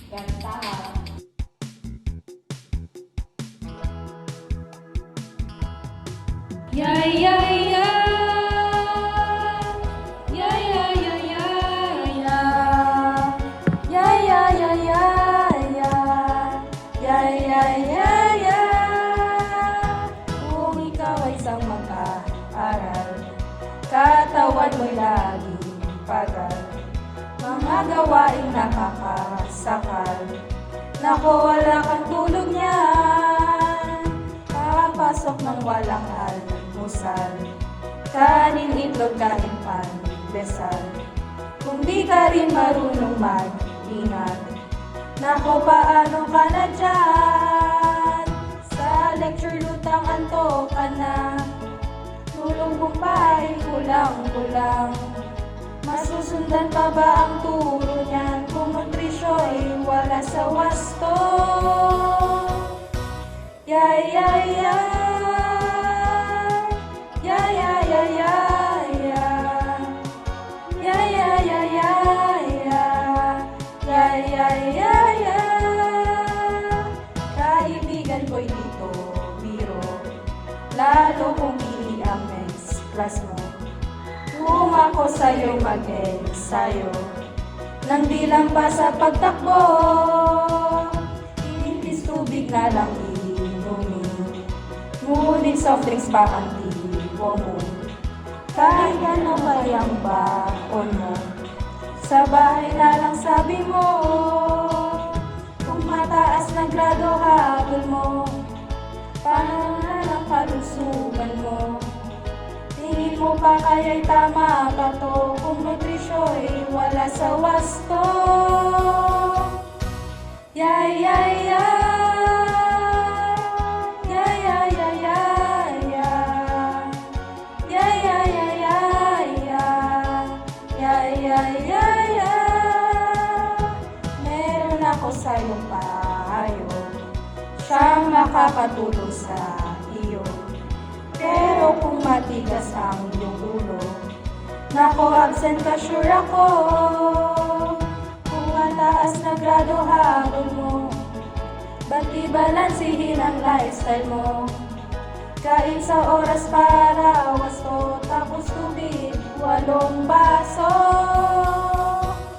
Kantahan. Yeah, yeah, yeah. Yeah, yeah, yeah, yeah, yeah. Yeah, yeah, yeah, yeah, yeah. Yeah, yeah, yeah, yeah. Kung ikaw ay isang mag-aaral, katawan mo'y laging pagal. Mga gawaing nakakasakal. Nako, wala kang tulog niyan. Papasok ng walang almusal. Kanin, itlog, kahit pandesal. Kung di ka rin marunong mag-ingat, nako, paano ka na dyan? Sa lecture lutang antok ka na. Tulong kumpay, kulang-kulang. Masusundan pa ba ang turo niyan kung nutrisyo'y wala sa wasto? Yeah, yeah, yeah. Yeah, yeah, yeah, yeah, yeah. Yeah, yeah, yeah, yeah, yeah. Yeah, yeah, yeah, yeah. Kaibigan ko'y dito, biro. Lalo kung hindi ang next class mo. Kung ako sa'yo mag-ensayo, nang di lang pa sa pagtakbo, itis tubig na lang inumin. Ngunit soft drinks pa ang tipo mo. Kahit ano ba yung baon mo, sa bahay na lang sabi mo. Kung mataas na grado habol mo, paano na lang kalusugan mo? Tingin mo pa kaya'y tama pa to kung nutrisyo'y wala sa wasto? Yeah, yeah, yeah. Yeah, yeah, yeah, yeah, yeah. Yeah, yeah, yeah, yeah, yeah. Yeah, yeah, yeah, yeah. Meron ako sa'yong payo, siyang makakatulong sa iyo. Pero kung matigas ang iyong ulo, nako, absent ka sure ako. Kung mataas na grado habol mo, ba't di balansihin ang lifestyle mo? Kain sa oras para wasto, tapos tubig 8 baso.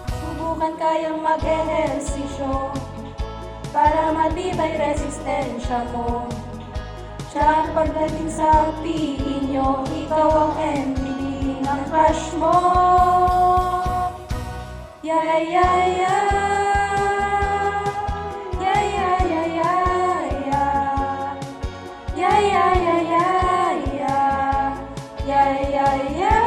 Subukan kayang mag-ehersisyo para matibay resistensya mo. Tsaka pagdating sa PE nyo, ikaw ang MVP ng crush mo. Yeah, yeah, yeah. Yeah, yeah, yeah, yeah, yeah. Yeah, yeah, yeah, yeah, yeah. Yeah, yeah, yeah.